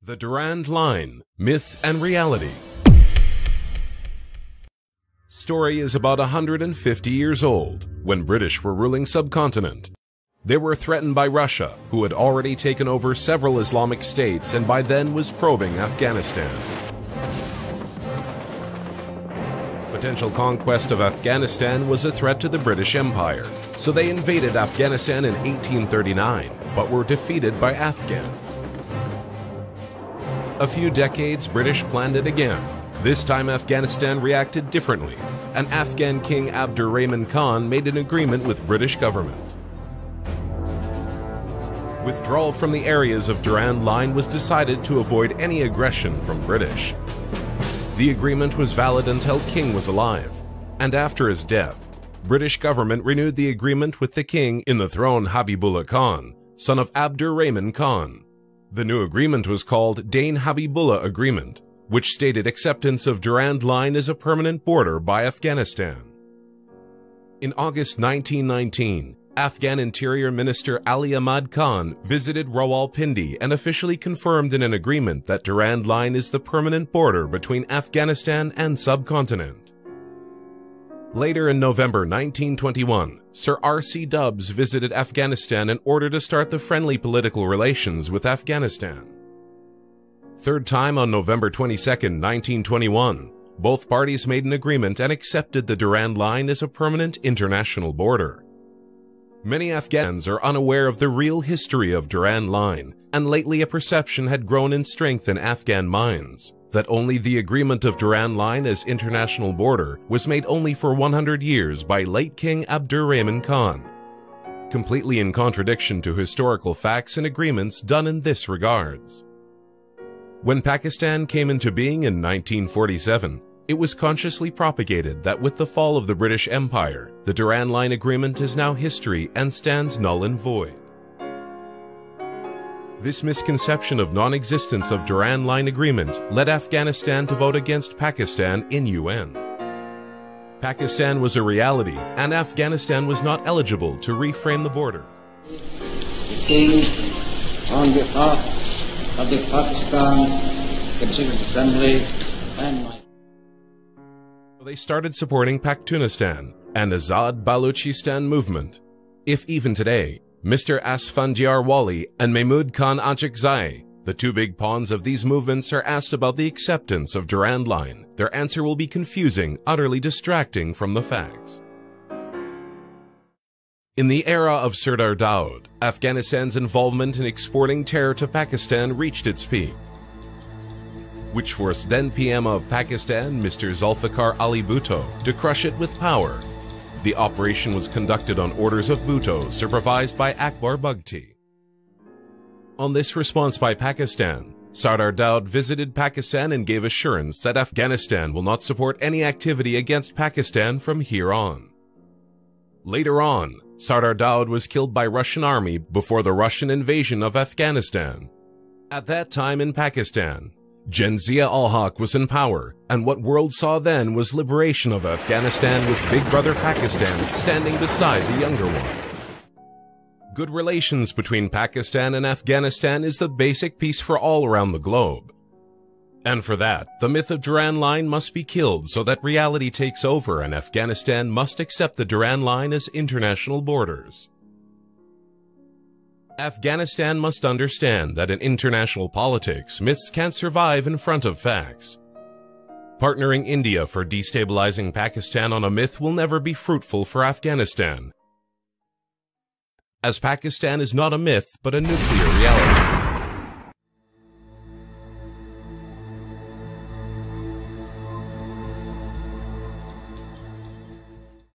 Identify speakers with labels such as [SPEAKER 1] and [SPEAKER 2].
[SPEAKER 1] The Durand Line, Myth and Reality. Story is about 150 years old, when British were ruling subcontinent. They were threatened by Russia, who had already taken over several Islamic states and by then was probing Afghanistan. Potential conquest of Afghanistan was a threat to the British Empire, so they invaded Afghanistan in 1839, but were defeated by Afghans. A few decades, British planned it again. This time Afghanistan reacted differently, and Afghan King Abdur Khan made an agreement with British government. Withdrawal from the areas of Durand Line was decided to avoid any aggression from British. The agreement was valid until King was alive, and after his death, British government renewed the agreement with the king in the throne Habibullah Khan, son of Abdur Khan. The new agreement was called Dane Habibullah Agreement, which stated acceptance of Durand Line as a permanent border by Afghanistan. In August 1919, Afghan Interior Minister Ali Ahmad Khan visited Rawalpindi and officially confirmed in an agreement that Durand Line is the permanent border between Afghanistan and subcontinent. Later in November 1921, Sir R.C. Dubs visited Afghanistan in order to start the friendly political relations with Afghanistan. Third time on November 22, 1921, both parties made an agreement and accepted the Durand Line as a permanent international border. Many Afghans are unaware of the real history of Durand Line, and lately a perception had grown in strength in Afghan minds that only the agreement of Durand Line as international border was made only for 100 years by late King Abdur Khan, completely in contradiction to historical facts and agreements done in this regards. When Pakistan came into being in 1947, it was consciously propagated that with the fall of the British Empire, the Durand Line Agreement is now history and stands null and void. This misconception of non-existence of Durand Line Agreement led Afghanistan to vote against Pakistan in UN. Pakistan was a reality, and Afghanistan was not eligible to reframe the border.
[SPEAKER 2] The King, on behalf of the Pakistan Constituent Assembly and my...
[SPEAKER 1] They started supporting Pakhtunistan and Azad Balochistan movement. If even today, Mr. Asfandiar Wali and Mahmud Khan Achakzai, the two big pawns of these movements, are asked about the acceptance of Durand Line, their answer will be confusing, utterly distracting from the facts. In the era of Sardar Daud, Afghanistan's involvement in exporting terror to Pakistan reached its peak, which forced then PM of Pakistan, Mr. Zulfikar Ali Bhutto, to crush it with power. The operation was conducted on orders of Bhutto, supervised by Akbar Bugti. On this response by Pakistan, Sardar Daud visited Pakistan and gave assurance that Afghanistan will not support any activity against Pakistan from here on. Later on, Sardar Daud was killed by Russian army before the Russian invasion of Afghanistan. At that time in Pakistan, Zia-ul-Haq was in power, and what world saw then was liberation of Afghanistan with Big Brother Pakistan standing beside the younger one. Good relations between Pakistan and Afghanistan is the basic piece for all around the globe. And for that, the myth of Durand Line must be killed so that reality takes over and Afghanistan must accept the Durand Line as international borders. Afghanistan must understand that in international politics, myths can't survive in front of facts. Partnering India for destabilizing Pakistan on a myth will never be fruitful for Afghanistan, as Pakistan is not a myth but a nuclear reality.